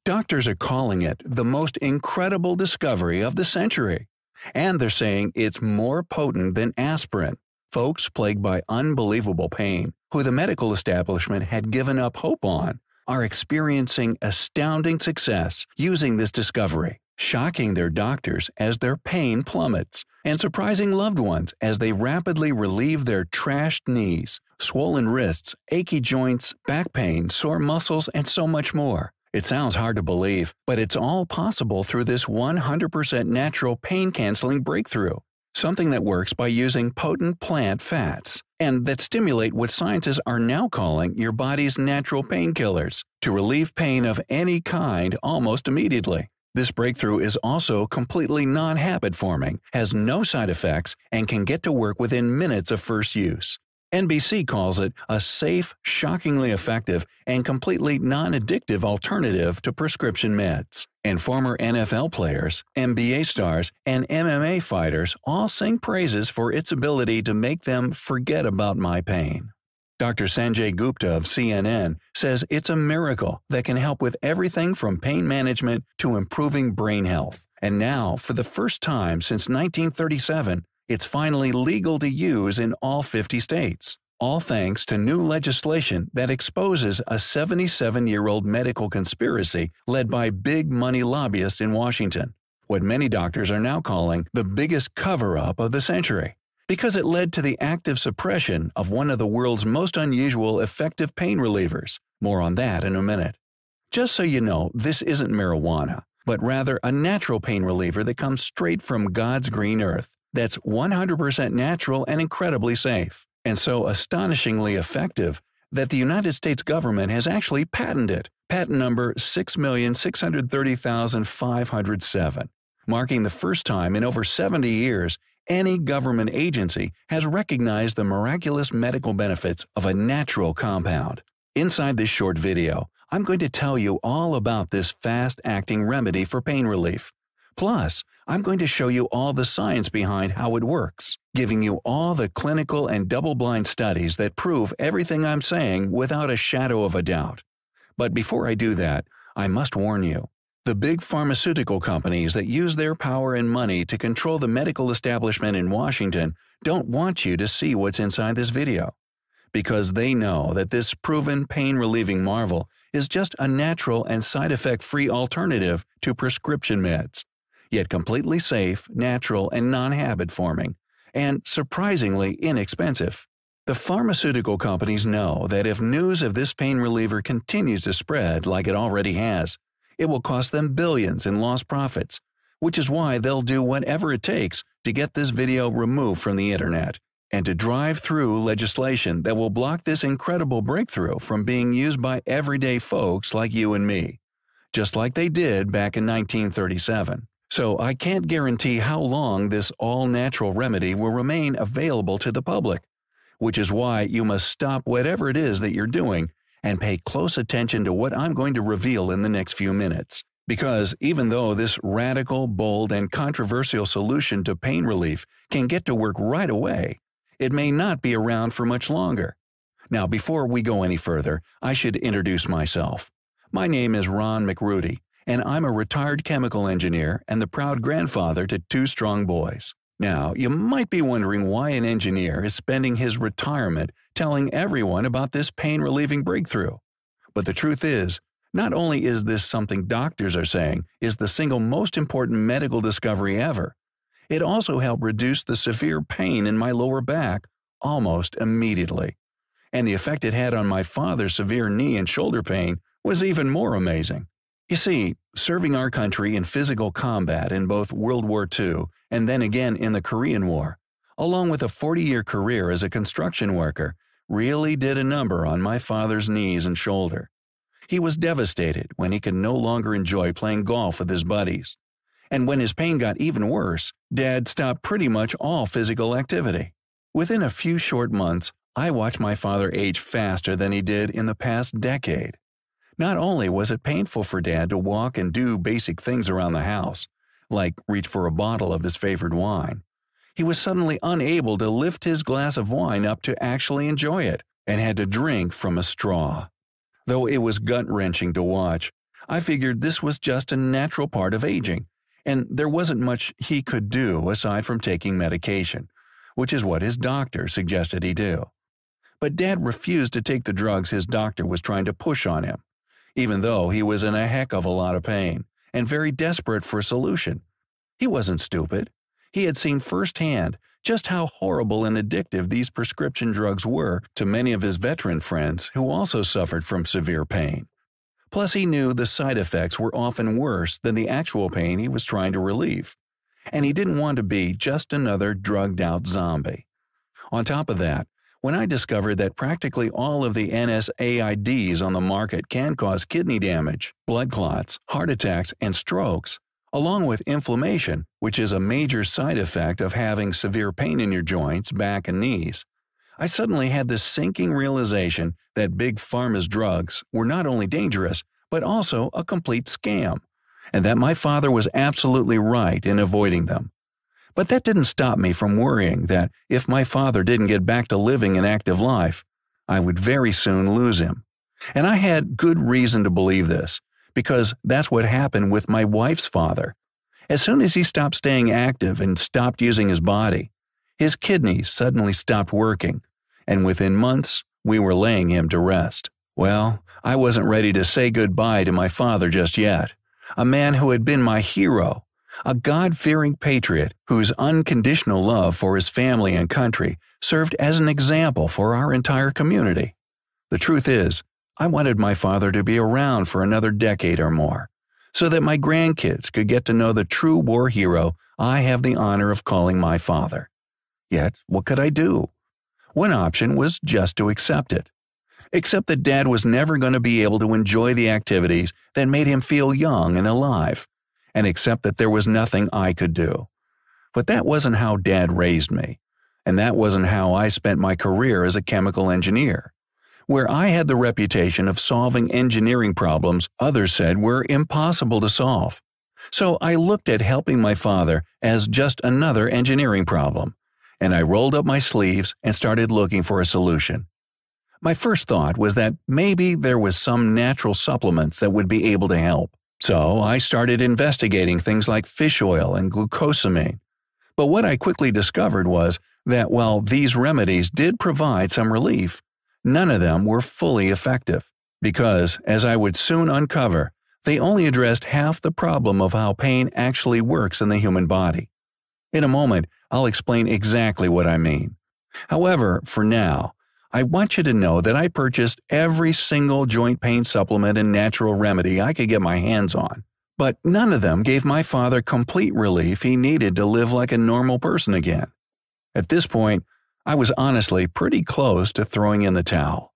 Doctors are calling it the most incredible discovery of the century. And they're saying it's more potent than aspirin. Folks plagued by unbelievable pain, who the medical establishment had given up hope on, are experiencing astounding success using this discovery, shocking their doctors as their pain plummets, and surprising loved ones as they rapidly relieve their trashed knees, swollen wrists, achy joints, back pain, sore muscles, and so much more. It sounds hard to believe, but it's all possible through this 100% natural pain-canceling breakthrough, something that works by using potent plant fats, and that stimulate what scientists are now calling your body's natural painkillers, to relieve pain of any kind almost immediately. This breakthrough is also completely non-habit forming, has no side effects, and can get to work within minutes of first use. NBC calls it a safe, shockingly effective, and completely non-addictive alternative to prescription meds. And former NFL players, NBA stars, and MMA fighters all sing praises for its ability to make them forget about my pain. Dr. Sanjay Gupta of CNN says it's a miracle that can help with everything from pain management to improving brain health. And now, for the first time since 1937, it's finally legal to use in all 50 states, all thanks to new legislation that exposes a 77-year-old medical conspiracy led by big money lobbyists in Washington, what many doctors are now calling the biggest cover-up of the century, because it led to the active suppression of one of the world's most unusual effective pain relievers. More on that in a minute. Just so you know, this isn't marijuana, but rather a natural pain reliever that comes straight from God's green earth. That's 100% natural and incredibly safe, and so astonishingly effective that the United States government has actually patented it, patent number 6,630,507, marking the first time in over 70 years any government agency has recognized the miraculous medical benefits of a natural compound. Inside this short video, I'm going to tell you all about this fast-acting remedy for pain relief. Plus, I'm going to show you all the science behind how it works, giving you all the clinical and double-blind studies that prove everything I'm saying without a shadow of a doubt. But before I do that, I must warn you. The big pharmaceutical companies that use their power and money to control the medical establishment in Washington don't want you to see what's inside this video, because they know that this proven pain-relieving marvel is just a natural and side-effect-free alternative to prescription meds, yet completely safe, natural, and non-habit-forming, and surprisingly inexpensive. The pharmaceutical companies know that if news of this pain reliever continues to spread like it already has, it will cost them billions in lost profits, which is why they'll do whatever it takes to get this video removed from the internet, and to drive through legislation that will block this incredible breakthrough from being used by everyday folks like you and me, just like they did back in 1937. So I can't guarantee how long this all-natural remedy will remain available to the public, which is why you must stop whatever it is that you're doing and pay close attention to what I'm going to reveal in the next few minutes. Because even though this radical, bold, and controversial solution to pain relief can get to work right away, it may not be around for much longer. Now, before we go any further, I should introduce myself. My name is Ron McRudy, and I'm a retired chemical engineer and the proud grandfather to 2 strong boys. Now, you might be wondering why an engineer is spending his retirement telling everyone about this pain-relieving breakthrough. But the truth is, not only is this something doctors are saying is the single most important medical discovery ever, it also helped reduce the severe pain in my lower back almost immediately. And the effect it had on my father's severe knee and shoulder pain was even more amazing. You see, serving our country in physical combat in both World War II and then again in the Korean War, along with a 40-year career as a construction worker, really did a number on my father's knees and shoulder. He was devastated when he could no longer enjoy playing golf with his buddies. And when his pain got even worse, Dad stopped pretty much all physical activity. Within a few short months, I watched my father age faster than he did in the past decade. Not only was it painful for Dad to walk and do basic things around the house, like reach for a bottle of his favorite wine, he was suddenly unable to lift his glass of wine up to actually enjoy it, and had to drink from a straw. Though it was gut-wrenching to watch, I figured this was just a natural part of aging, and there wasn't much he could do aside from taking medication, which is what his doctor suggested he do. But Dad refused to take the drugs his doctor was trying to push on him, even though he was in a heck of a lot of pain and very desperate for a solution. He wasn't stupid. He had seen firsthand just how horrible and addictive these prescription drugs were to many of his veteran friends who also suffered from severe pain. Plus, he knew the side effects were often worse than the actual pain he was trying to relieve. And he didn't want to be just another drugged-out zombie. On top of that, when I discovered that practically all of the NSAIDs on the market can cause kidney damage, blood clots, heart attacks, and strokes, along with inflammation, which is a major side effect of having severe pain in your joints, back, and knees, I suddenly had this sinking realization that Big Pharma's drugs were not only dangerous, but also a complete scam, and that my father was absolutely right in avoiding them. But that didn't stop me from worrying that if my father didn't get back to living an active life, I would very soon lose him. And I had good reason to believe this, because that's what happened with my wife's father. As soon as he stopped staying active and stopped using his body, his kidneys suddenly stopped working, and within months, we were laying him to rest. Well, I wasn't ready to say goodbye to my father just yet, a man who had been my hero, a God-fearing patriot whose unconditional love for his family and country served as an example for our entire community. The truth is, I wanted my father to be around for another decade or more, so that my grandkids could get to know the true war hero I have the honor of calling my father. Yet, what could I do? One option was just to accept it. Accept that Dad was never going to be able to enjoy the activities that made him feel young and alive, and accept that there was nothing I could do. But that wasn't how Dad raised me, and that wasn't how I spent my career as a chemical engineer, where I had the reputation of solving engineering problems others said were impossible to solve. So I looked at helping my father as just another engineering problem, and I rolled up my sleeves and started looking for a solution. My first thought was that maybe there was some natural supplements that would be able to help. So I started investigating things like fish oil and glucosamine. But what I quickly discovered was that while these remedies did provide some relief, none of them were fully effective, because, as I would soon uncover, they only addressed half the problem of how pain actually works in the human body. In a moment, I'll explain exactly what I mean. However, for now, I want you to know that I purchased every single joint pain supplement and natural remedy I could get my hands on, but none of them gave my father complete relief he needed to live like a normal person again. At this point, I was honestly pretty close to throwing in the towel,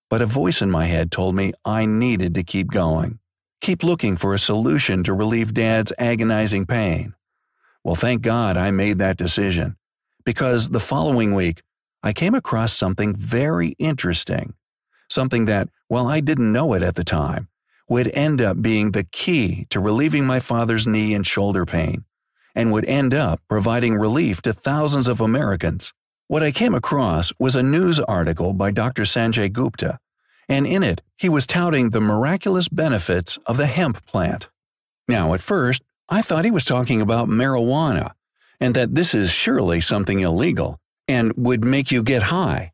but a voice in my head told me I needed to keep going, keep looking for a solution to relieve Dad's agonizing pain. Well, thank God I made that decision, because the following week, I came across something very interesting, something that, while I didn't know it at the time, would end up being the key to relieving my father's knee and shoulder pain, and would end up providing relief to thousands of Americans. What I came across was a news article by Dr. Sanjay Gupta, and in it, he was touting the miraculous benefits of the hemp plant. Now, at first, I thought he was talking about marijuana, and that this is surely something illegal and would make you get high.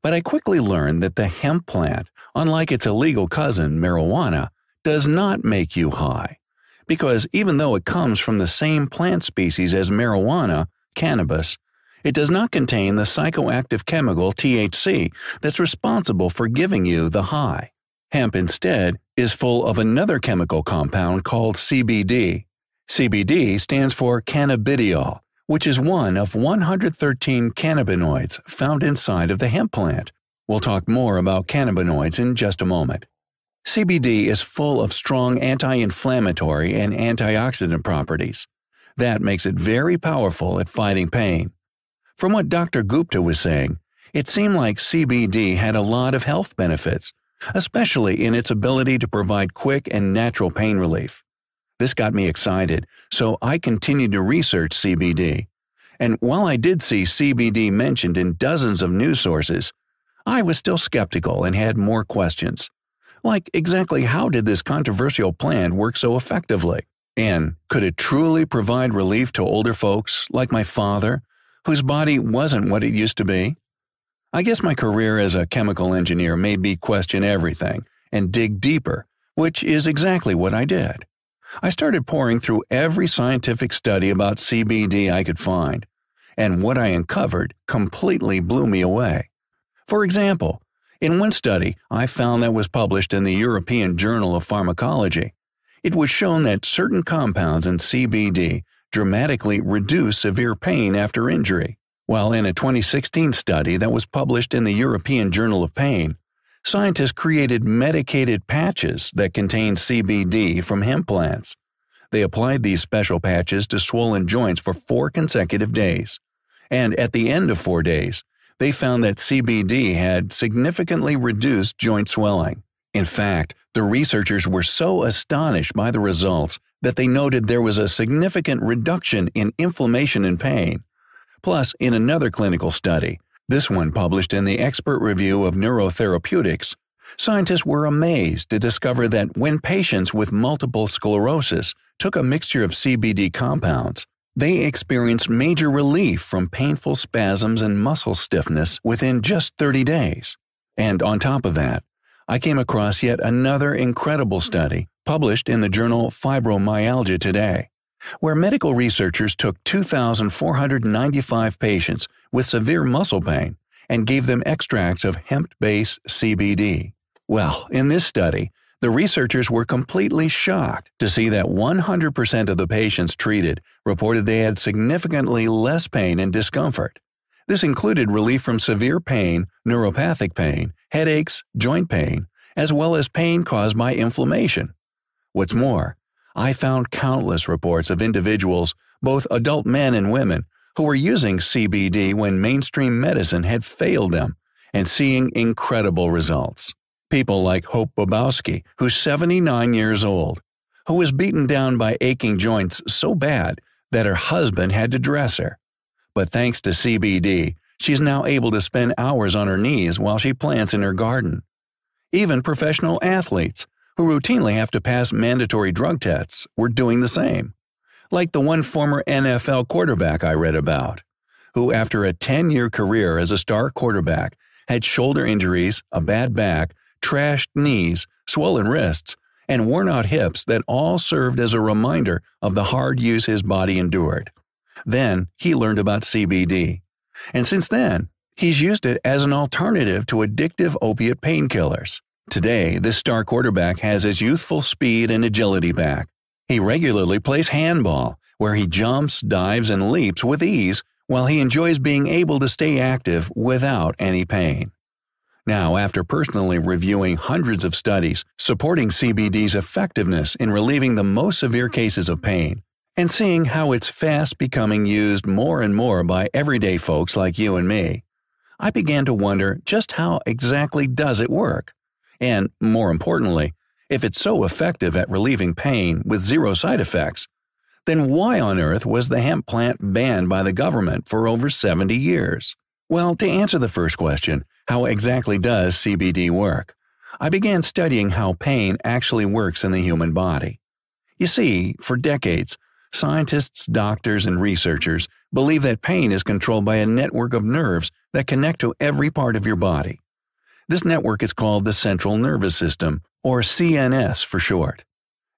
But I quickly learned that the hemp plant, unlike its illegal cousin, marijuana, does not make you high, because even though it comes from the same plant species as marijuana, cannabis, it does not contain the psychoactive chemical THC that's responsible for giving you the high. Hemp instead is full of another chemical compound called CBD. CBD stands for cannabidiol, which is one of 113 cannabinoids found inside of the hemp plant. We'll talk more about cannabinoids in just a moment. CBD is full of strong anti-inflammatory and antioxidant properties. That makes it very powerful at fighting pain. From what Dr. Gupta was saying, it seemed like CBD had a lot of health benefits, especially in its ability to provide quick and natural pain relief. This got me excited, so I continued to research CBD. And while I did see CBD mentioned in dozens of news sources, I was still skeptical and had more questions. Like, exactly how did this controversial plant work so effectively? And could it truly provide relief to older folks, like my father, whose body wasn't what it used to be? I guess my career as a chemical engineer made me question everything and dig deeper, which is exactly what I did. I started pouring through every scientific study about CBD I could find, and what I uncovered completely blew me away. For example, in one study I found that was published in the European Journal of Pharmacology, it was shown that certain compounds in CBD dramatically reduce severe pain after injury, while in a 2016 study that was published in the European Journal of Pain, scientists created medicated patches that contained CBD from hemp plants. They applied these special patches to swollen joints for 4 consecutive days, and at the end of 4 days, they found that CBD had significantly reduced joint swelling. In fact, the researchers were so astonished by the results that they noted there was a significant reduction in inflammation and pain. Plus, in another clinical study, this one published in the Expert Review of Neurotherapeutics, scientists were amazed to discover that when patients with multiple sclerosis took a mixture of CBD compounds, they experienced major relief from painful spasms and muscle stiffness within just 30 days. And on top of that, I came across yet another incredible study published in the journal Fibromyalgia Today, where medical researchers took 2,495 patients with severe muscle pain and gave them extracts of hemp-based CBD. Well, in this study, the researchers were completely shocked to see that 100% of the patients treated reported they had significantly less pain and discomfort. This included relief from severe pain, neuropathic pain, headaches, joint pain, as well as pain caused by inflammation. What's more, I found countless reports of individuals, both adult men and women, who were using CBD when mainstream medicine had failed them, and seeing incredible results. People like Hope Bobowski, who's 79 years old, who was beaten down by aching joints so bad that her husband had to dress her. But thanks to CBD, she's now able to spend hours on her knees while she plants in her garden. Even professional athletes, who routinely have to pass mandatory drug tests, were doing the same. Like the one former NFL quarterback I read about, who after a 10-year career as a star quarterback had shoulder injuries, a bad back, trashed knees, swollen wrists, and worn-out hips that all served as a reminder of the hard use his body endured. Then he learned about CBD, and since then, he's used it as an alternative to addictive opiate painkillers. Today, this star quarterback has his youthful speed and agility back. He regularly plays handball, where he jumps, dives, and leaps with ease while he enjoys being able to stay active without any pain. Now, after personally reviewing hundreds of studies supporting CBD's effectiveness in relieving the most severe cases of pain, and seeing how it's fast becoming used more and more by everyday folks like you and me, I began to wonder just how exactly does it work? And, more importantly, if it's so effective at relieving pain with zero side effects, then why on earth was the hemp plant banned by the government for over 70 years? Well, to answer the first question, how exactly does CBD work? I began studying how pain actually works in the human body. You see, for decades, scientists, doctors, and researchers believe that pain is controlled by a network of nerves that connect to every part of your body. This network is called the central nervous system, or CNS for short.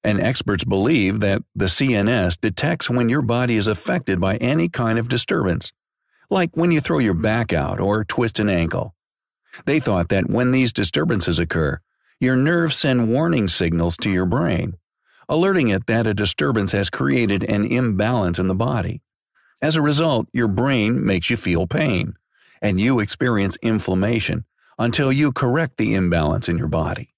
And experts believe that the CNS detects when your body is affected by any kind of disturbance, like when you throw your back out or twist an ankle. They thought that when these disturbances occur, your nerves send warning signals to your brain, alerting it that a disturbance has created an imbalance in the body. As a result, your brain makes you feel pain, and you experience inflammation until you correct the imbalance in your body.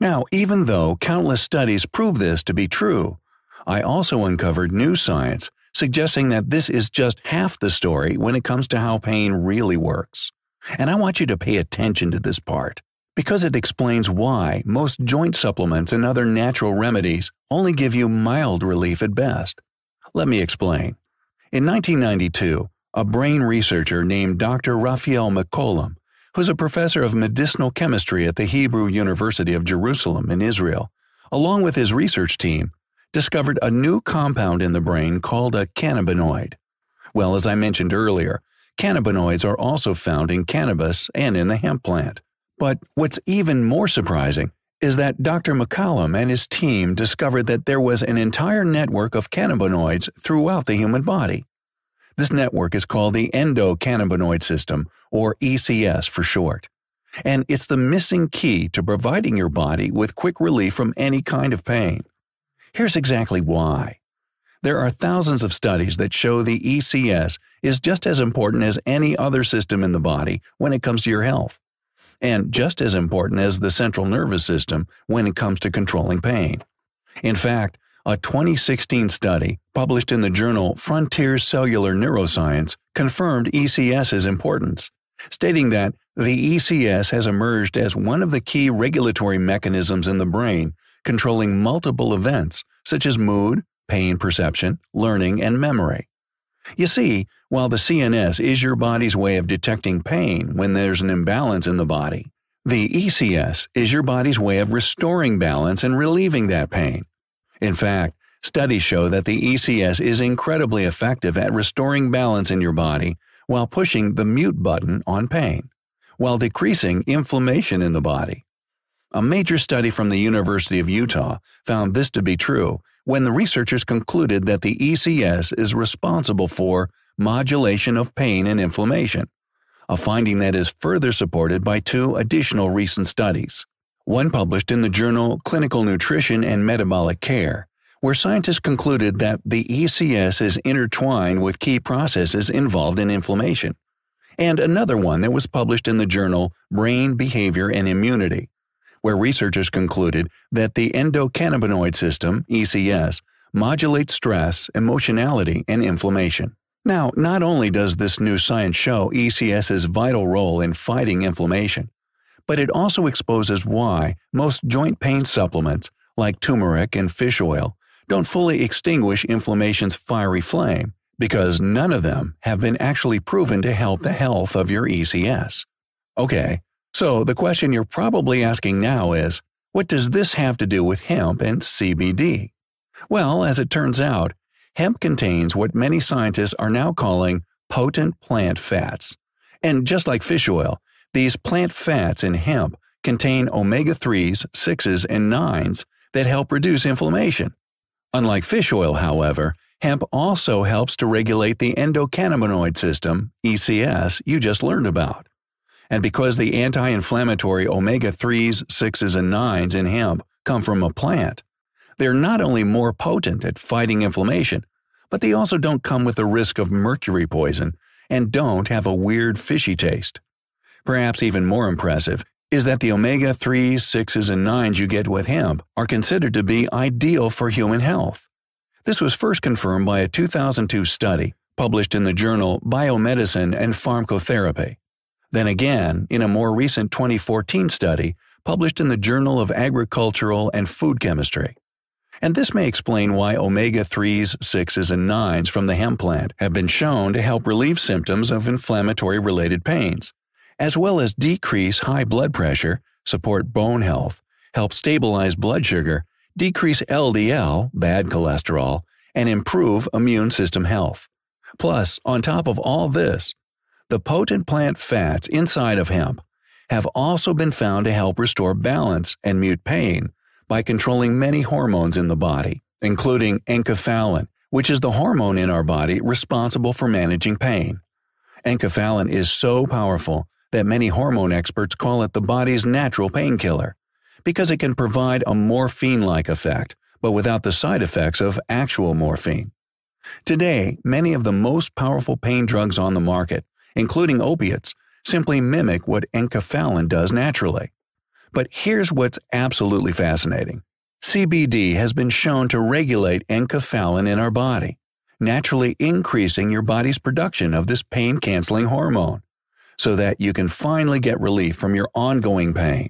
Now, even though countless studies prove this to be true, I also uncovered new science suggesting that this is just half the story when it comes to how pain really works. And I want you to pay attention to this part, because it explains why most joint supplements and other natural remedies only give you mild relief at best. Let me explain. In 1992, a brain researcher named Dr. Raphael McCollum, who's a professor of medicinal chemistry at the Hebrew University of Jerusalem in Israel, along with his research team, discovered a new compound in the brain called a cannabinoid. Well, as I mentioned earlier, cannabinoids are also found in cannabis and in the hemp plant. But what's even more surprising is that Dr. McCallum and his team discovered that there was an entire network of cannabinoids throughout the human body. This network is called the endocannabinoid system, or ECS for short. And it's the missing key to providing your body with quick relief from any kind of pain. Here's exactly why. There are thousands of studies that show the ECS is just as important as any other system in the body when it comes to your health, and just as important as the central nervous system when it comes to controlling pain. In fact, a 2016 study published in the journal Frontiers Cellular Neuroscience confirmed ECS's importance, stating that the ECS has emerged as one of the key regulatory mechanisms in the brain controlling multiple events such as mood, pain perception, learning, and memory. You see, while the CNS is your body's way of detecting pain when there's an imbalance in the body, the ECS is your body's way of restoring balance and relieving that pain. In fact, studies show that the ECS is incredibly effective at restoring balance in your body while pushing the mute button on pain, while decreasing inflammation in the body. A major study from the University of Utah found this to be true when the researchers concluded that the ECS is responsible for modulation of pain and inflammation, a finding that is further supported by two additional recent studies. One published in the journal Clinical Nutrition and Metabolic Care, where scientists concluded that the ECS is intertwined with key processes involved in inflammation, and another one that was published in the journal Brain Behavior and Immunity, where researchers concluded that the endocannabinoid system, ECS, modulates stress, emotionality, and inflammation. Now, not only does this new science show ECS's vital role in fighting inflammation, but it also exposes why most joint pain supplements, like turmeric and fish oil, don't fully extinguish inflammation's fiery flame, because none of them have been actually proven to help the health of your ECS. Okay, so the question you're probably asking now is, what does this have to do with hemp and CBD? Well, as it turns out, hemp contains what many scientists are now calling potent plant fats. And just like fish oil, these plant fats in hemp contain omega-3s, 6s, and 9s that help reduce inflammation. Unlike fish oil, however, hemp also helps to regulate the endocannabinoid system, ECS, you just learned about. And because the anti-inflammatory omega-3s, 6s, and 9s in hemp come from a plant, they're not only more potent at fighting inflammation, but they also don't come with the risk of mercury poison and don't have a weird fishy taste. Perhaps even more impressive is that the omega-3s, 6s, and 9s you get with hemp are considered to be ideal for human health. This was first confirmed by a 2002 study published in the journal Biomedicine and Pharmacotherapy. Then again, in a more recent 2014 study published in the Journal of Agricultural and Food Chemistry. And this may explain why omega-3s, 6s, and 9s from the hemp plant have been shown to help relieve symptoms of inflammatory-related pains, as well as decrease high blood pressure, support bone health, help stabilize blood sugar, decrease LDL, bad cholesterol, and improve immune system health. Plus, on top of all this, the potent plant fats inside of hemp have also been found to help restore balance and mute pain by controlling many hormones in the body, including enkephalin, which is the hormone in our body responsible for managing pain. Enkephalin is so powerful that many hormone experts call it the body's natural painkiller, because it can provide a morphine-like effect, but without the side effects of actual morphine. Today, many of the most powerful pain drugs on the market, including opiates, simply mimic what enkephalin does naturally. But here's what's absolutely fascinating. CBD has been shown to regulate enkephalin in our body, naturally increasing your body's production of this pain-canceling hormone, so that you can finally get relief from your ongoing pain.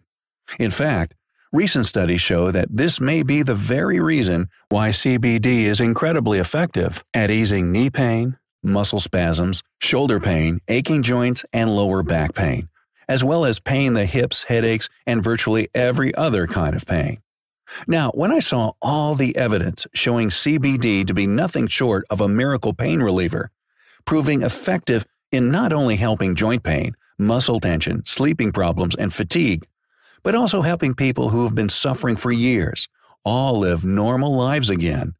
In fact, recent studies show that this may be the very reason why CBD is incredibly effective at easing knee pain, muscle spasms, shoulder pain, aching joints, and lower back pain, as well as pain in the hips, headaches, and virtually every other kind of pain. Now, when I saw all the evidence showing CBD to be nothing short of a miracle pain reliever, proving effective in not only helping joint pain, muscle tension, sleeping problems, and fatigue, but also helping people who have been suffering for years all live normal lives again,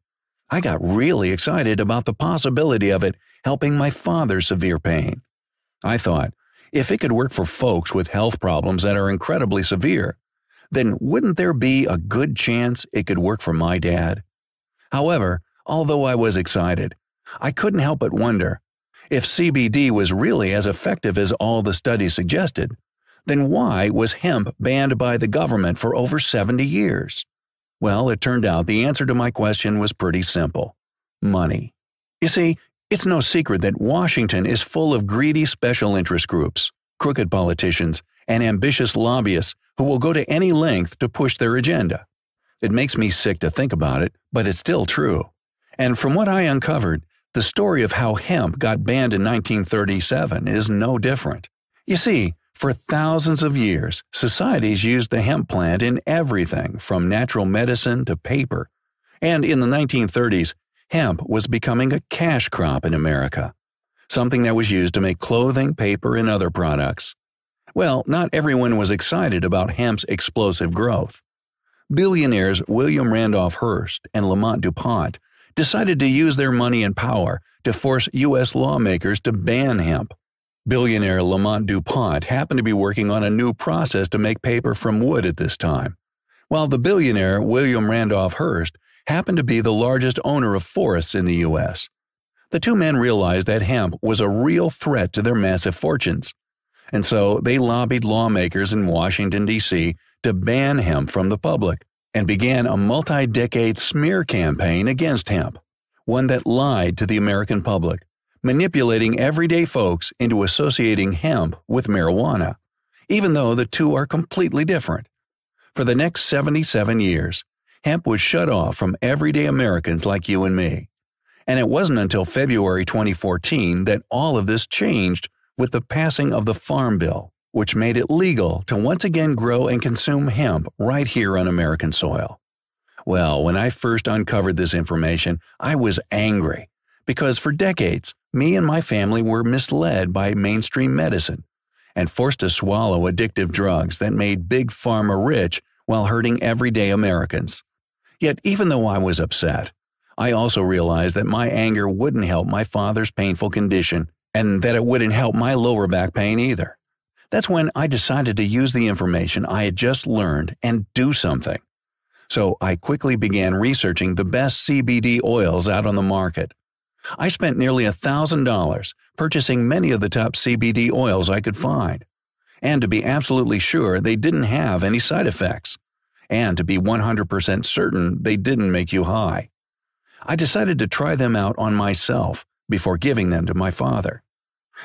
I got really excited about the possibility of it helping my father's severe pain. I thought, if it could work for folks with health problems that are incredibly severe, then wouldn't there be a good chance it could work for my dad? However, although I was excited, I couldn't help but wonder, if CBD was really as effective as all the studies suggested, then why was hemp banned by the government for over 70 years? Well, it turned out the answer to my question was pretty simple: money. You see, it's no secret that Washington is full of greedy special interest groups, crooked politicians, and ambitious lobbyists who will go to any length to push their agenda. It makes me sick to think about it, but it's still true. And from what I uncovered, the story of how hemp got banned in 1937 is no different. You see, for thousands of years, societies used the hemp plant in everything from natural medicine to paper. And in the 1930s, hemp was becoming a cash crop in America, something that was used to make clothing, paper, and other products. Well, not everyone was excited about hemp's explosive growth. Billionaires William Randolph Hearst and Lamont DuPont decided to use their money and power to force U.S. lawmakers to ban hemp. Billionaire Lamont DuPont happened to be working on a new process to make paper from wood at this time, while the billionaire William Randolph Hearst happened to be the largest owner of forests in the U.S. The two men realized that hemp was a real threat to their massive fortunes, and so they lobbied lawmakers in Washington, D.C. to ban hemp from the public, and began a multi-decade smear campaign against hemp, one that lied to the American public, manipulating everyday folks into associating hemp with marijuana, even though the two are completely different. For the next 77 years, hemp was shut off from everyday Americans like you and me. And it wasn't until February 2014 that all of this changed with the passing of the Farm Bill, which made it legal to once again grow and consume hemp right here on American soil. Well, when I first uncovered this information, I was angry, because for decades, me and my family were misled by mainstream medicine and forced to swallow addictive drugs that made Big Pharma rich while hurting everyday Americans. Yet even though I was upset, I also realized that my anger wouldn't help my father's painful condition and that it wouldn't help my lower back pain either. That's when I decided to use the information I had just learned and do something. So I quickly began researching the best CBD oils out on the market. I spent nearly $1,000 purchasing many of the top CBD oils I could find, and to be absolutely sure they didn't have any side effects, and to be 100% certain they didn't make you high. I decided to try them out on myself before giving them to my father.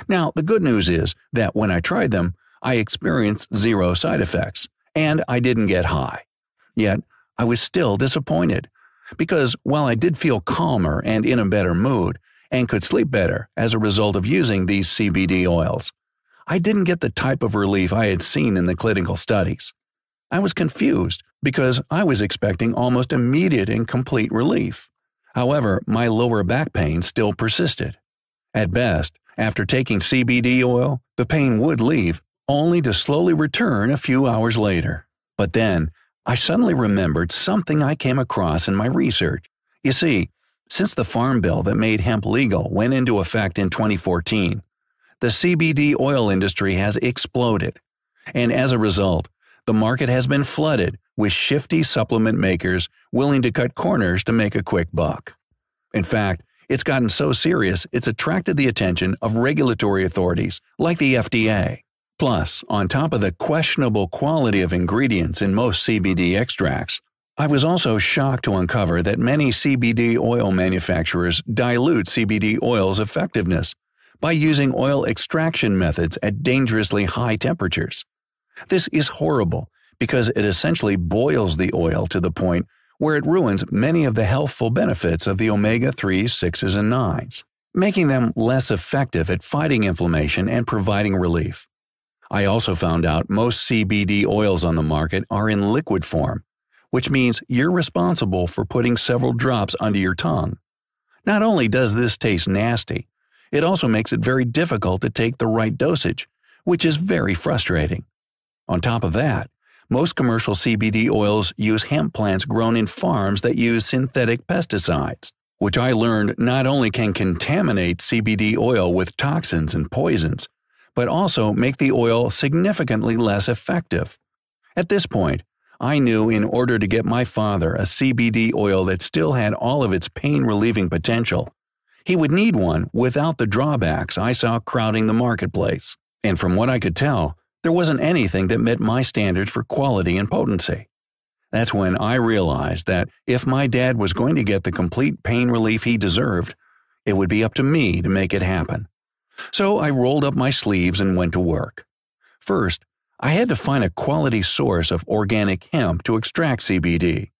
Now, the good news is that when I tried them, I experienced zero side effects, and I didn't get high. Yet, I was still disappointed, because while I did feel calmer and in a better mood, and could sleep better as a result of using these CBD oils, I didn't get the type of relief I had seen in the clinical studies. I was confused because I was expecting almost immediate and complete relief. However, my lower back pain still persisted. At best, after taking CBD oil, the pain would leave, only to slowly return a few hours later. But then, I suddenly remembered something I came across in my research. You see, since the Farm Bill that made hemp legal went into effect in 2014, the CBD oil industry has exploded, and as a result, the market has been flooded with shifty supplement makers willing to cut corners to make a quick buck. In fact, it's gotten so serious it's attracted the attention of regulatory authorities like the FDA. Plus, on top of the questionable quality of ingredients in most CBD extracts, I was also shocked to uncover that many CBD oil manufacturers dilute CBD oil's effectiveness by using oil extraction methods at dangerously high temperatures. This is horrible because it essentially boils the oil to the point where it ruins many of the healthful benefits of the omega-3s, 6s, and 9s, making them less effective at fighting inflammation and providing relief. I also found out most CBD oils on the market are in liquid form, which means you're responsible for putting several drops under your tongue. Not only does this taste nasty, it also makes it very difficult to take the right dosage, which is very frustrating. On top of that, most commercial CBD oils use hemp plants grown in farms that use synthetic pesticides, which I learned not only can contaminate CBD oil with toxins and poisons, but also make the oil significantly less effective. At this point, I knew in order to get my father a CBD oil that still had all of its pain-relieving potential, he would need one without the drawbacks I saw crowding the marketplace. And from what I could tell, there wasn't anything that met my standards for quality and potency. That's when I realized that if my dad was going to get the complete pain relief he deserved, it would be up to me to make it happen. So I rolled up my sleeves and went to work. First, I had to find a quality source of organic hemp to extract CBD,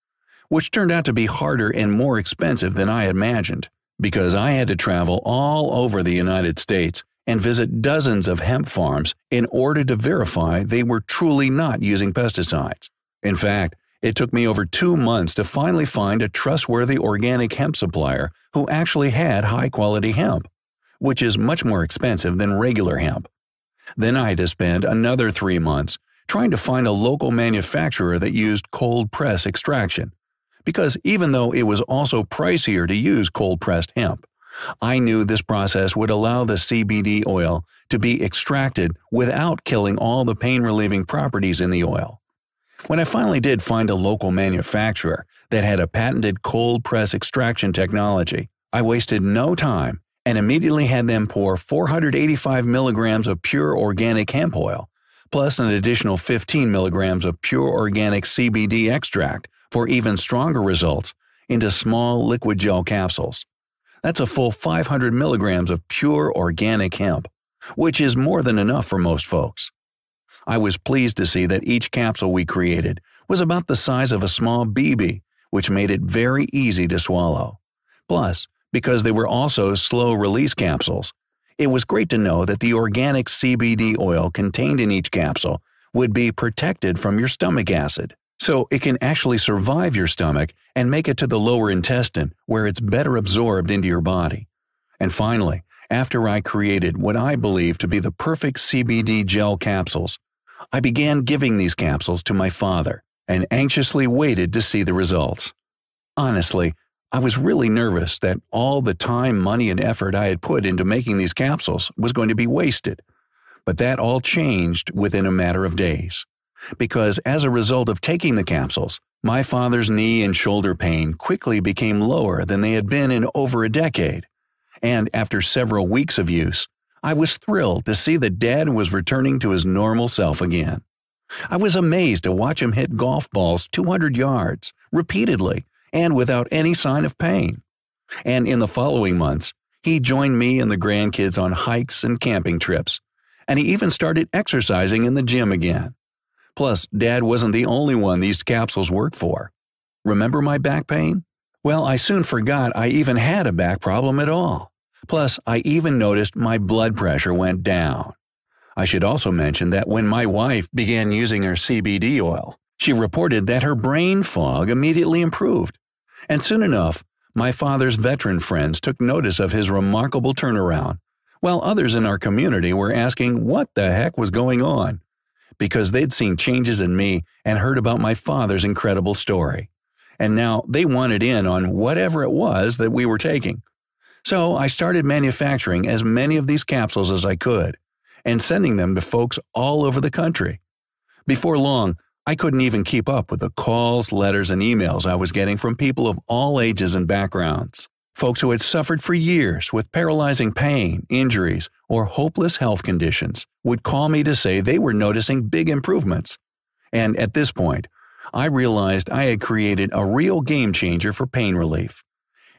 which turned out to be harder and more expensive than I had imagined, because I had to travel all over the United States and visit dozens of hemp farms in order to verify they were truly not using pesticides. In fact, it took me over 2 months to finally find a trustworthy organic hemp supplier who actually had high-quality hemp, which is much more expensive than regular hemp. Then I had to spend another 3 months trying to find a local manufacturer that used cold-press extraction, because even though it was also pricier to use cold-pressed hemp, I knew this process would allow the CBD oil to be extracted without killing all the pain-relieving properties in the oil. When I finally did find a local manufacturer that had a patented cold-press extraction technology, I wasted no time and immediately had them pour 485 milligrams of pure organic hemp oil, plus an additional 15 milligrams of pure organic CBD extract for even stronger results, into small liquid gel capsules. That's a full 500 milligrams of pure organic hemp, which is more than enough for most folks. I was pleased to see that each capsule we created was about the size of a small BB, which made it very easy to swallow. Plus, because they were also slow-release capsules, it was great to know that the organic CBD oil contained in each capsule would be protected from your stomach acid, so it can actually survive your stomach and make it to the lower intestine where it's better absorbed into your body. And finally, after I created what I believe to be the perfect CBD gel capsules, I began giving these capsules to my father and anxiously waited to see the results. Honestly, I was really nervous that all the time, money, and effort I had put into making these capsules was going to be wasted. But that all changed within a matter of days. Because as a result of taking the capsules, my father's knee and shoulder pain quickly became lower than they had been in over a decade. And after several weeks of use, I was thrilled to see that Dad was returning to his normal self again. I was amazed to watch him hit golf balls 200 yards, repeatedly, and without any sign of pain. And in the following months, he joined me and the grandkids on hikes and camping trips, and he even started exercising in the gym again. Plus, Dad wasn't the only one these capsules worked for. Remember my back pain? Well, I soon forgot I even had a back problem at all. Plus, I even noticed my blood pressure went down. I should also mention that when my wife began using her CBD oil, she reported that her brain fog immediately improved. And soon enough, my father's veteran friends took notice of his remarkable turnaround, while others in our community were asking what the heck was going on, because they'd seen changes in me and heard about my father's incredible story. And now they wanted in on whatever it was that we were taking. So I started manufacturing as many of these capsules as I could, and sending them to folks all over the country. Before long, I couldn't even keep up with the calls, letters, and emails I was getting from people of all ages and backgrounds. Folks who had suffered for years with paralyzing pain, injuries, or hopeless health conditions would call me to say they were noticing big improvements. And at this point, I realized I had created a real game changer for pain relief,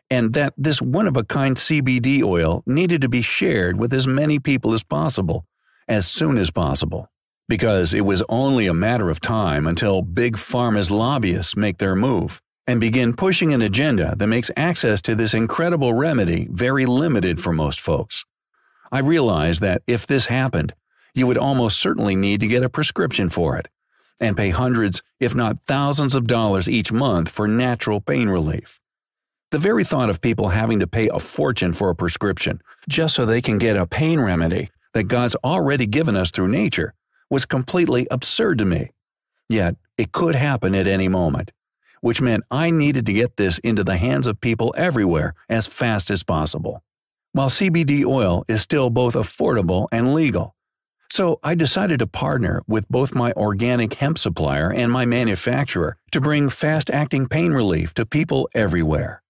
and that this one-of-a-kind CBD oil needed to be shared with as many people as possible, as soon as possible. Because it was only a matter of time until Big Pharma's lobbyists make their move and begin pushing an agenda that makes access to this incredible remedy very limited for most folks. I realized that if this happened, you would almost certainly need to get a prescription for it, and pay hundreds, if not thousands of dollars each month for natural pain relief. The very thought of people having to pay a fortune for a prescription just so they can get a pain remedy that God's already given us through nature was completely absurd to me. Yet, it could happen at any moment, which meant I needed to get this into the hands of people everywhere as fast as possible, while CBD oil is still both affordable and legal. So I decided to partner with both my organic hemp supplier and my manufacturer to bring fast-acting pain relief to people everywhere.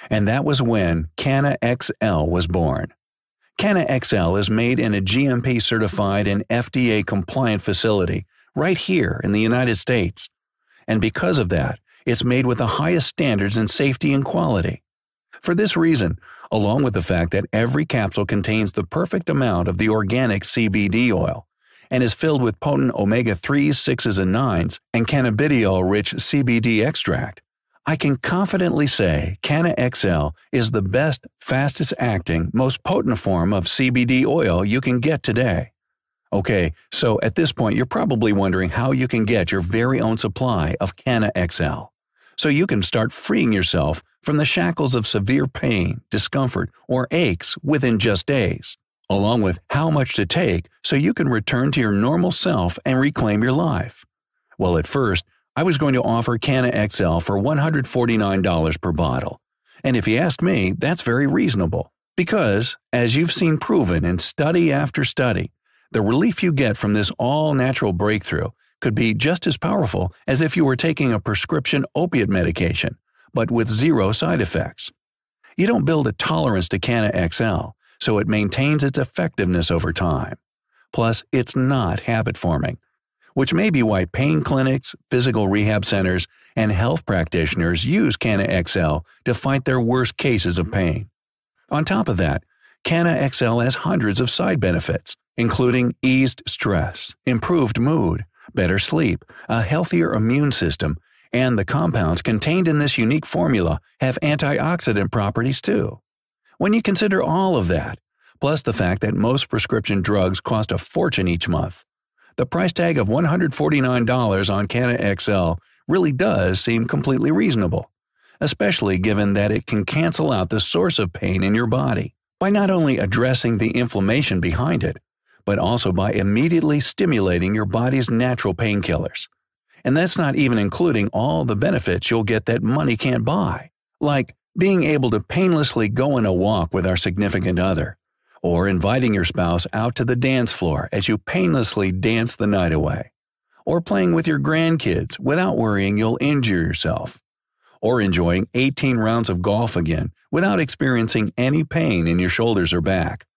And that was when Canna XL was born. Canna XL is made in a GMP-certified and FDA-compliant facility right here in the United States. And because of that, it's made with the highest standards in safety and quality. For this reason, along with the fact that every capsule contains the perfect amount of the organic CBD oil and is filled with potent omega-3s, 6s, and 9s and cannabidiol-rich CBD extract, I can confidently say Canna XL is the best, fastest-acting, most potent form of CBD oil you can get today. Okay, so at this point you're probably wondering how you can get your very own supply of Canna XL, so you can start freeing yourself from the shackles of severe pain, discomfort, or aches within just days, along with how much to take so you can return to your normal self and reclaim your life. Well, at first, I was going to offer Canna XL for $149 per bottle, and if you ask me, that's very reasonable, because, as you've seen proven in study after study, the relief you get from this all-natural breakthrough could be just as powerful as if you were taking a prescription opiate medication, but with zero side effects. You don't build a tolerance to Canna XL, so it maintains its effectiveness over time. Plus, it's not habit-forming, which may be why pain clinics, physical rehab centers, and health practitioners use Canna XL to fight their worst cases of pain. On top of that, Canna XL has hundreds of side benefits, including eased stress, improved mood, better sleep, a healthier immune system, and the compounds contained in this unique formula have antioxidant properties too. When you consider all of that, plus the fact that most prescription drugs cost a fortune each month, the price tag of $149 on Canna XL really does seem completely reasonable, especially given that it can cancel out the source of pain in your body by not only addressing the inflammation behind it, but also by immediately stimulating your body's natural painkillers. And that's not even including all the benefits you'll get that money can't buy, like being able to painlessly go on a walk with our significant other, or inviting your spouse out to the dance floor as you painlessly dance the night away, or playing with your grandkids without worrying you'll injure yourself, or enjoying 18 rounds of golf again without experiencing any pain in your shoulders or back,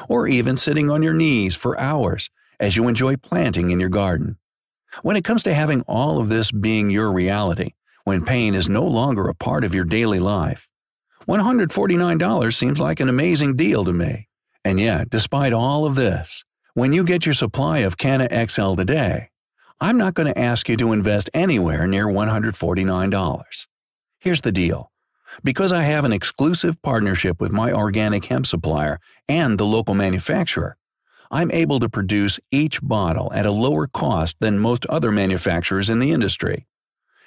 or even sitting on your knees for hours as you enjoy planting in your garden. When it comes to having all of this being your reality, when pain is no longer a part of your daily life, $149 seems like an amazing deal to me. And yet, despite all of this, when you get your supply of Canna XL today, I'm not going to ask you to invest anywhere near $149. Here's the deal. Because I have an exclusive partnership with my organic hemp supplier and the local manufacturer, I'm able to produce each bottle at a lower cost than most other manufacturers in the industry.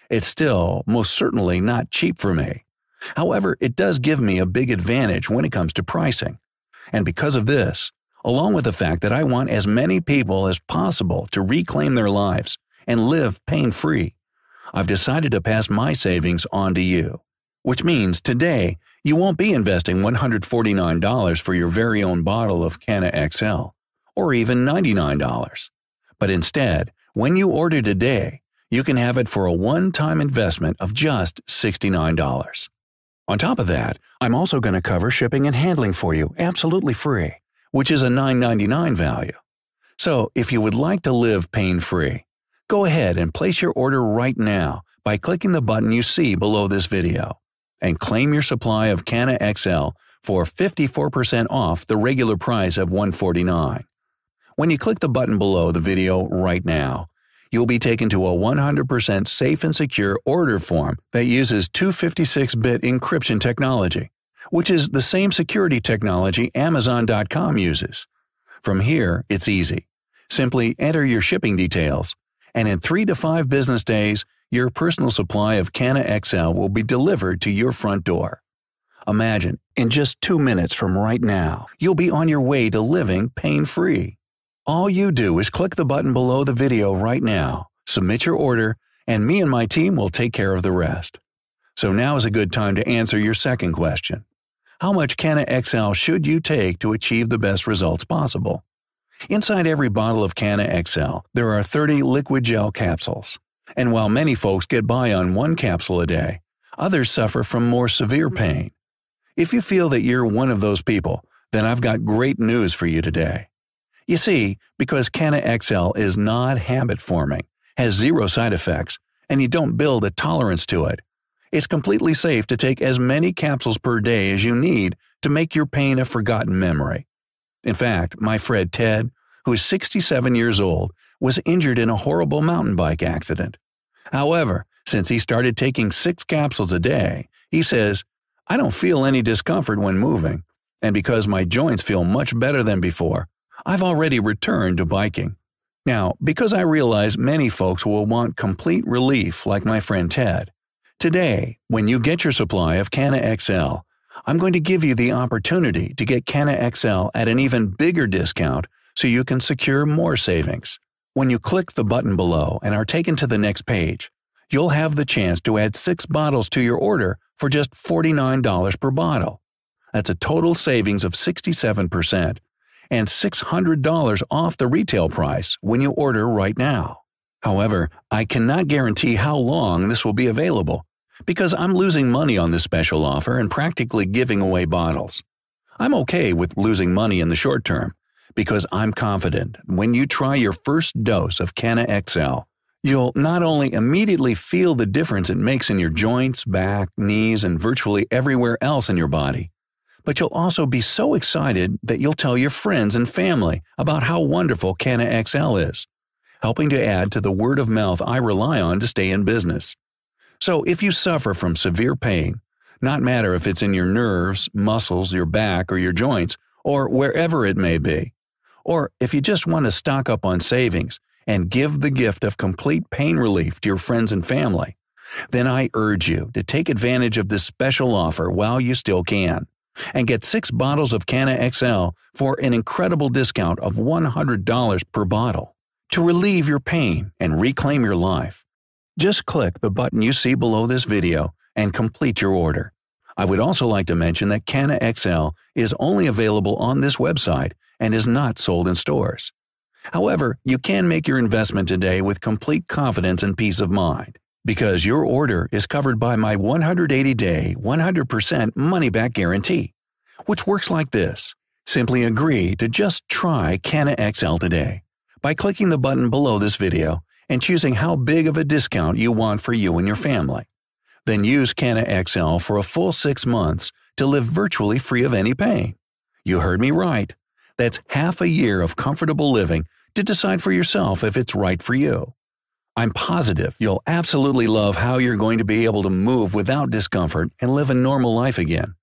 It's still most certainly not cheap for me. However, it does give me a big advantage when it comes to pricing. And because of this, along with the fact that I want as many people as possible to reclaim their lives and live pain-free, I've decided to pass my savings on to you. Which means today, you won't be investing $149 for your very own bottle of Canna XL, or even $99. But instead, when you order today, you can have it for a one-time investment of just $69. On top of that, I'm also going to cover shipping and handling for you absolutely free, which is a $9.99 value. So if you would like to live pain-free, go ahead and place your order right now by clicking the button you see below this video, and claim your supply of Canna XL for 54% off the regular price of $149. When you click the button below the video right now, you'll be taken to a 100% safe and secure order form that uses 256-bit encryption technology, which is the same security technology Amazon.com uses. From here, it's easy. Simply enter your shipping details, and in 3 to 5 business days, your personal supply of Canna XL will be delivered to your front door. Imagine, in just 2 minutes from right now, you'll be on your way to living pain-free. All you do is click the button below the video right now, submit your order, and me and my team will take care of the rest. So now is a good time to answer your second question. How much Canna XL should you take to achieve the best results possible? Inside every bottle of Canna XL, there are 30 liquid gel capsules. And while many folks get by on 1 capsule a day, others suffer from more severe pain. If you feel that you're one of those people, then I've got great news for you today. You see, because Canna XL is not habit-forming, has 0 side effects, and you don't build a tolerance to it, it's completely safe to take as many capsules per day as you need to make your pain a forgotten memory. In fact, my friend Ted, who is 67 years old, was injured in a horrible mountain bike accident. However, since he started taking 6 capsules a day, he says, "I don't feel any discomfort when moving, and because my joints feel much better than before, I've already returned to biking." Now, because I realize many folks will want complete relief like my friend Ted, today, when you get your supply of Canna XL, I'm going to give you the opportunity to get Canna XL at an even bigger discount so you can secure more savings. When you click the button below and are taken to the next page, you'll have the chance to add 6 bottles to your order for just $49 per bottle. That's a total savings of 67% and $600 off the retail price when you order right now. However, I cannot guarantee how long this will be available because I'm losing money on this special offer and practically giving away bottles. I'm okay with losing money in the short term because I'm confident when you try your first dose of Canna XL, you'll not only immediately feel the difference it makes in your joints, back, knees, and virtually everywhere else in your body, but you'll also be so excited that you'll tell your friends and family about how wonderful Canna XL is, helping to add to the word of mouth I rely on to stay in business. So if you suffer from severe pain, not matter if it's in your nerves, muscles, your back, or your joints, or wherever it may be, or if you just want to stock up on savings and give the gift of complete pain relief to your friends and family, then I urge you to take advantage of this special offer while you still can, and get 6 bottles of Canna XL for an incredible discount of $100 per bottle. To relieve your pain and reclaim your life, just click the button you see below this video and complete your order. I would also like to mention that Canna XL is only available on this website and is not sold in stores. However, you can make your investment today with complete confidence and peace of mind, because your order is covered by my 180-day, 100% money-back guarantee, which works like this. Simply agree to just try Canna XL today by clicking the button below this video and choosing how big of a discount you want for you and your family. Then use Canna XL for a full 6 months to live virtually free of any pain. You heard me right. That's half a year of comfortable living to decide for yourself if it's right for you. I'm positive you'll absolutely love how you're going to be able to move without discomfort and live a normal life again,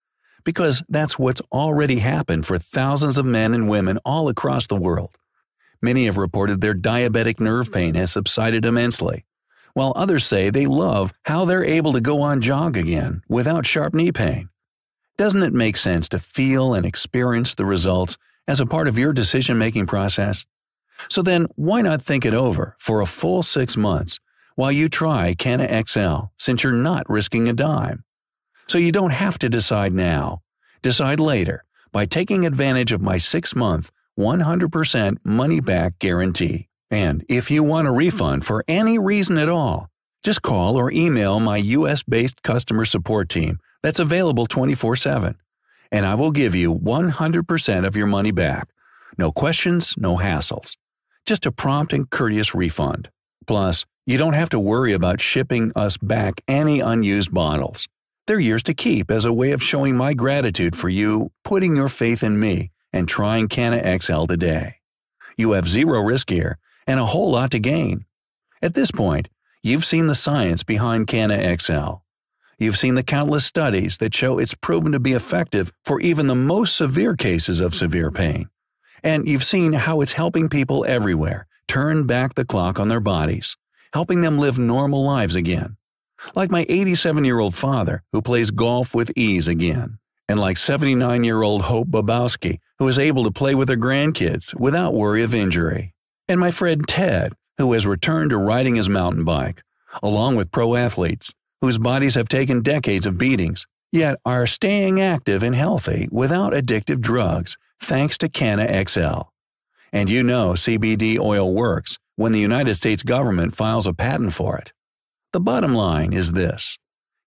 because that's what's already happened for thousands of men and women all across the world. Many have reported their diabetic nerve pain has subsided immensely, while others say they love how they're able to go on jog again without sharp knee pain. Doesn't it make sense to feel and experience the results as a part of your decision-making process? So then, why not think it over for a full 6 months while you try Canna XL, since you're not risking a dime? So you don't have to decide now. Decide later by taking advantage of my 6-month, 100% money-back guarantee. And if you want a refund for any reason at all, just call or email my US-based customer support team that's available 24/7, and I will give you 100% of your money back. No questions, no hassles. Just a prompt and courteous refund. Plus, you don't have to worry about shipping us back any unused bottles. They're yours to keep as a way of showing my gratitude for you putting your faith in me and trying Canna XL today. You have 0 risk here and a whole lot to gain. At this point, you've seen the science behind Canna XL. You've seen the countless studies that show it's proven to be effective for even the most severe cases of severe pain. And you've seen how it's helping people everywhere turn back the clock on their bodies, helping them live normal lives again. Like my 87-year-old father, who plays golf with ease again. And like 79-year-old Hope Babowski, who is able to play with her grandkids without worry of injury. And my friend Ted, who has returned to riding his mountain bike, along with pro athletes, whose bodies have taken decades of beatings, yet are staying active and healthy without addictive drugs thanks to Canna XL. And you know CBD oil works when the United States government files a patent for it. The bottom line is this: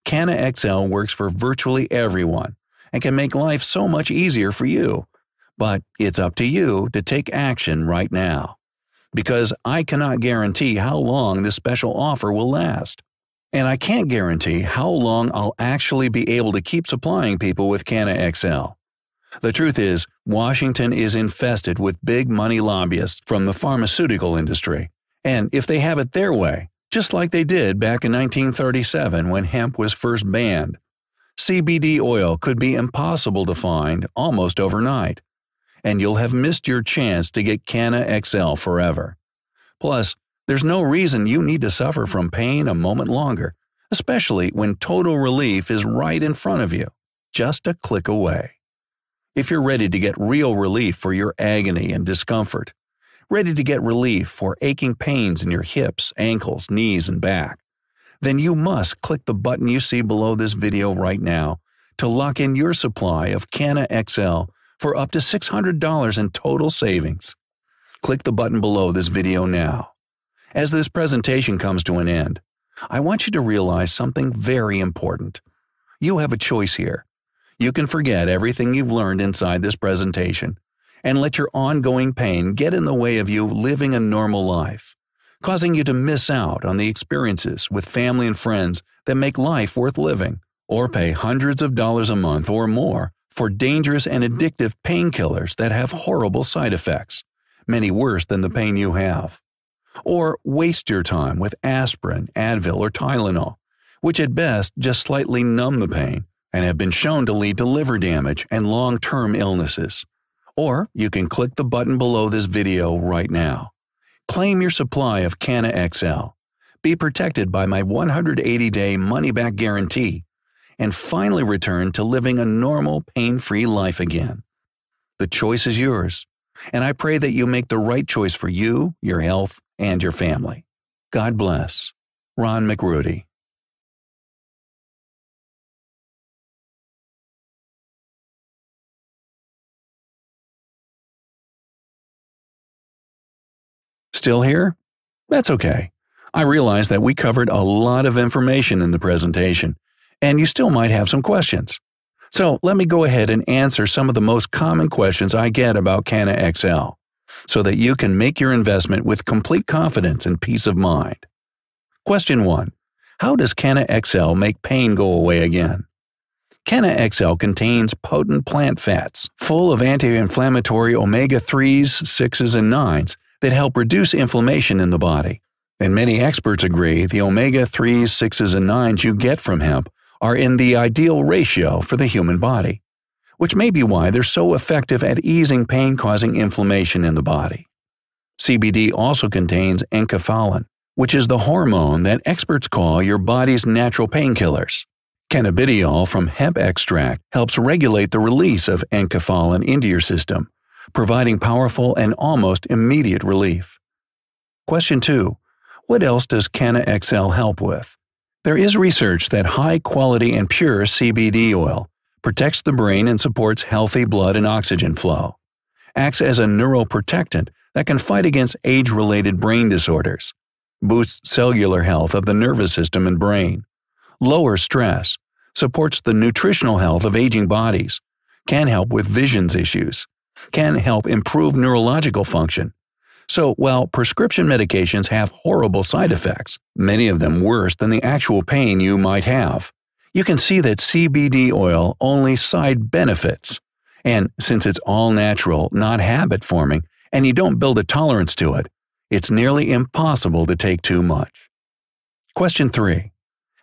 Canna XL works for virtually everyone and can make life so much easier for you. But it's up to you to take action right now, because I cannot guarantee how long this special offer will last. And I can't guarantee how long I'll actually be able to keep supplying people with Canna XL. The truth is, Washington is infested with big money lobbyists from the pharmaceutical industry. And if they have it their way, just like they did back in 1937 when hemp was first banned, CBD oil could be impossible to find almost overnight. And you'll have missed your chance to get Canna XL forever. Plus, there's no reason you need to suffer from pain a moment longer, especially when total relief is right in front of you, just a click away. If you're ready to get real relief for your agony and discomfort, ready to get relief for aching pains in your hips, ankles, knees, and back, then you must click the button you see below this video right now to lock in your supply of Canna XL for up to $600 in total savings. Click the button below this video now. As this presentation comes to an end, I want you to realize something very important. You have a choice here. You can forget everything you've learned inside this presentation and let your ongoing pain get in the way of you living a normal life, causing you to miss out on the experiences with family and friends that make life worth living, or pay hundreds of dollars a month or more for dangerous and addictive painkillers that have horrible side effects, many worse than the pain you have. Or waste your time with aspirin, Advil, or Tylenol, which at best just slightly numb the pain and have been shown to lead to liver damage and long-term illnesses. Or you can click the button below this video right now. Claim your supply of Canna XL, be protected by my 180-day money-back guarantee, and finally return to living a normal, pain-free life again. The choice is yours, and I pray that you make the right choice for you, your health, and your family. God bless. Ron McRudy. Still here? That's okay. I realize that we covered a lot of information in the presentation, and you still might have some questions. So let me go ahead and answer some of the most common questions I get about Canna XL, so that you can make your investment with complete confidence and peace of mind. Question 1. How does Canna XL make pain go away again? Canna XL contains potent plant fats, full of anti-inflammatory omega-3s, 6s, and 9s that help reduce inflammation in the body. And many experts agree the omega-3s, 6s, and 9s you get from hemp are in the ideal ratio for the human body, which may be why they're so effective at easing pain-causing inflammation in the body. CBD also contains enkephalin, which is the hormone that experts call your body's natural painkillers. Cannabidiol from hemp extract helps regulate the release of enkephalin into your system, providing powerful and almost immediate relief. Question 2. What else does Canna XL help with? There is research that high-quality and pure CBD oil protects the brain and supports healthy blood and oxygen flow, acts as a neuroprotectant that can fight against age-related brain disorders, boosts cellular health of the nervous system and brain, lowers stress, supports the nutritional health of aging bodies, can help with vision issues, can help improve neurological function. So while prescription medications have horrible side effects, many of them worse than the actual pain you might have, you can see that CBD oil only side benefits. And since it's all natural, not habit-forming, and you don't build a tolerance to it, it's nearly impossible to take too much. Question 3.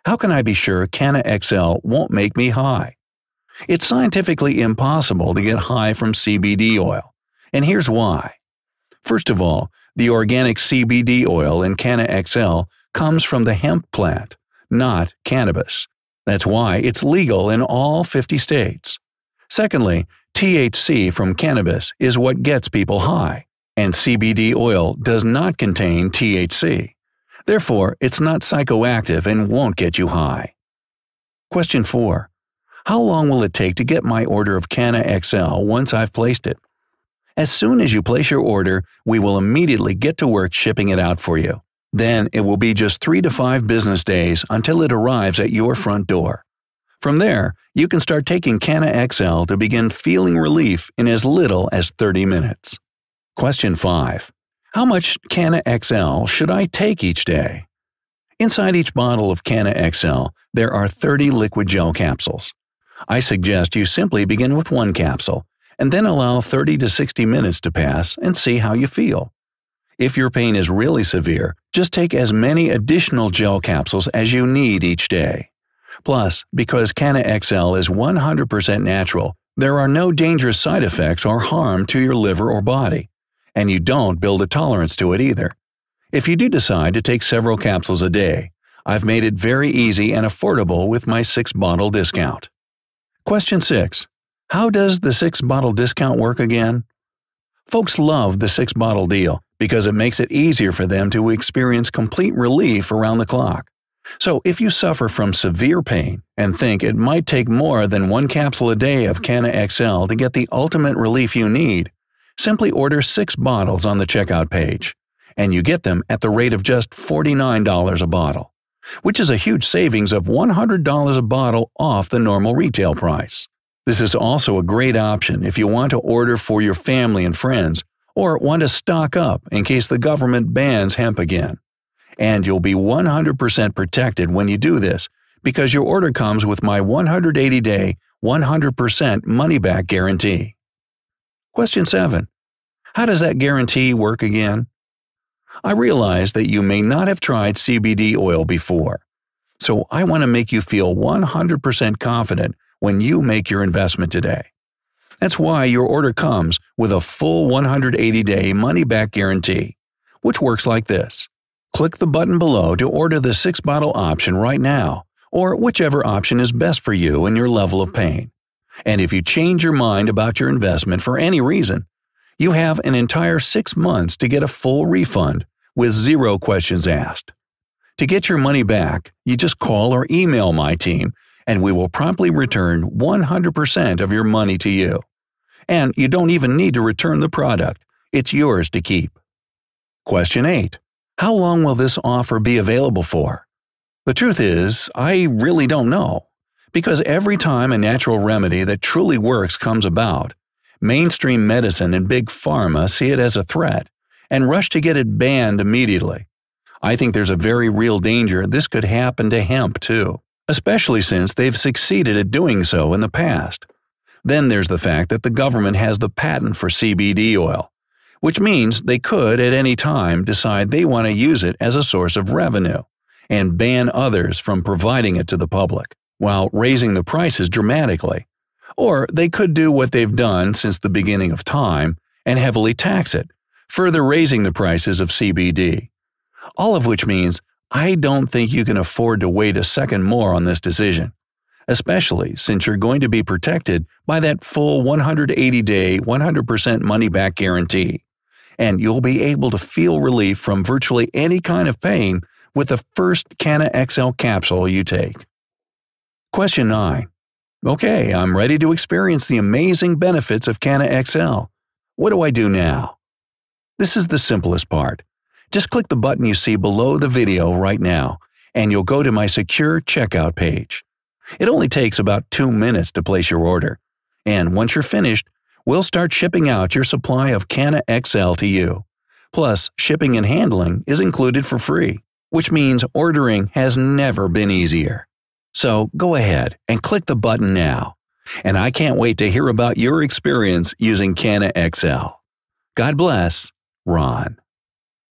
How can I be sure Canna XL won't make me high? It's scientifically impossible to get high from CBD oil, And here's why. First of all, the organic CBD oil in Canna XL comes from the hemp plant, not cannabis. That's why it's legal in all 50 states. Secondly, THC from cannabis is what gets people high, and CBD oil does not contain THC. Therefore, it's not psychoactive and won't get you high. Question 4. How long will it take to get my order of Canna XL once I've placed it? As soon as you place your order, we will immediately get to work shipping it out for you. Then it will be just 3 to 5 business days until it arrives at your front door. From there, you can start taking Canna XL to begin feeling relief in as little as 30 minutes. Question 5. How much Canna XL should I take each day? Inside each bottle of Canna XL, there are 30 liquid gel capsules. I suggest you simply begin with 1 capsule, and then allow 30 to 60 minutes to pass and see how you feel. If your pain is really severe, just take as many additional gel capsules as you need each day. Plus, because Canna XL is 100% natural, there are no dangerous side effects or harm to your liver or body, and you don't build a tolerance to it either. If you do decide to take several capsules a day, I've made it very easy and affordable with my 6-bottle discount. Question 6. How does the 6-bottle discount work again? Folks love the 6-bottle deal because it makes it easier for them to experience complete relief around the clock. So if you suffer from severe pain and think it might take more than 1 capsule a day of Canna XL to get the ultimate relief you need, simply order 6 bottles on the checkout page, and you get them at the rate of just $49 a bottle, which is a huge savings of $100 a bottle off the normal retail price. This is also a great option if you want to order for your family and friends, or want to stock up in case the government bans hemp again. And you'll be 100% protected when you do this because your order comes with my 180-day, 100% money-back guarantee. Question 7. How does that guarantee work again? I realize that you may not have tried CBD oil before, so I want to make you feel 100% confident when you make your investment today. That's why your order comes with a full 180-day money-back guarantee, which works like this. Click the button below to order the 6-bottle option right now, or whichever option is best for you and your level of pain. And if you change your mind about your investment for any reason, you have an entire 6 months to get a full refund with 0 questions asked. To get your money back, you just call or email my team, and we will promptly return 100% of your money to you. And you don't even need to return the product. It's yours to keep. Question 8. How long will this offer be available for? The truth is, I really don't know. Because every time a natural remedy that truly works comes about, mainstream medicine and big pharma see it as a threat and rush to get it banned immediately. I think there's a very real danger this could happen to hemp too, especially since they've succeeded at doing so in the past. Then there's the fact that the government has the patent for CBD oil, which means they could at any time decide they want to use it as a source of revenue and ban others from providing it to the public, while raising the prices dramatically. Or they could do what they've done since the beginning of time and heavily tax it, further raising the prices of CBD. All of which means I don't think you can afford to wait a second more on this decision, especially since you're going to be protected by that full 180-day, 100% money-back guarantee, and you'll be able to feel relief from virtually any kind of pain with the first Canna XL capsule you take. Question 9. Okay, I'm ready to experience the amazing benefits of Canna XL. What do I do now? This is the simplest part. Just click the button you see below the video right now, and you'll go to my secure checkout page. It only takes about 2 minutes to place your order, and once you're finished, we'll start shipping out your supply of Canna XL to you. Plus, shipping and handling is included for free, which means ordering has never been easier. So go ahead and click the button now, and I can't wait to hear about your experience using Canna XL. God bless, Ron.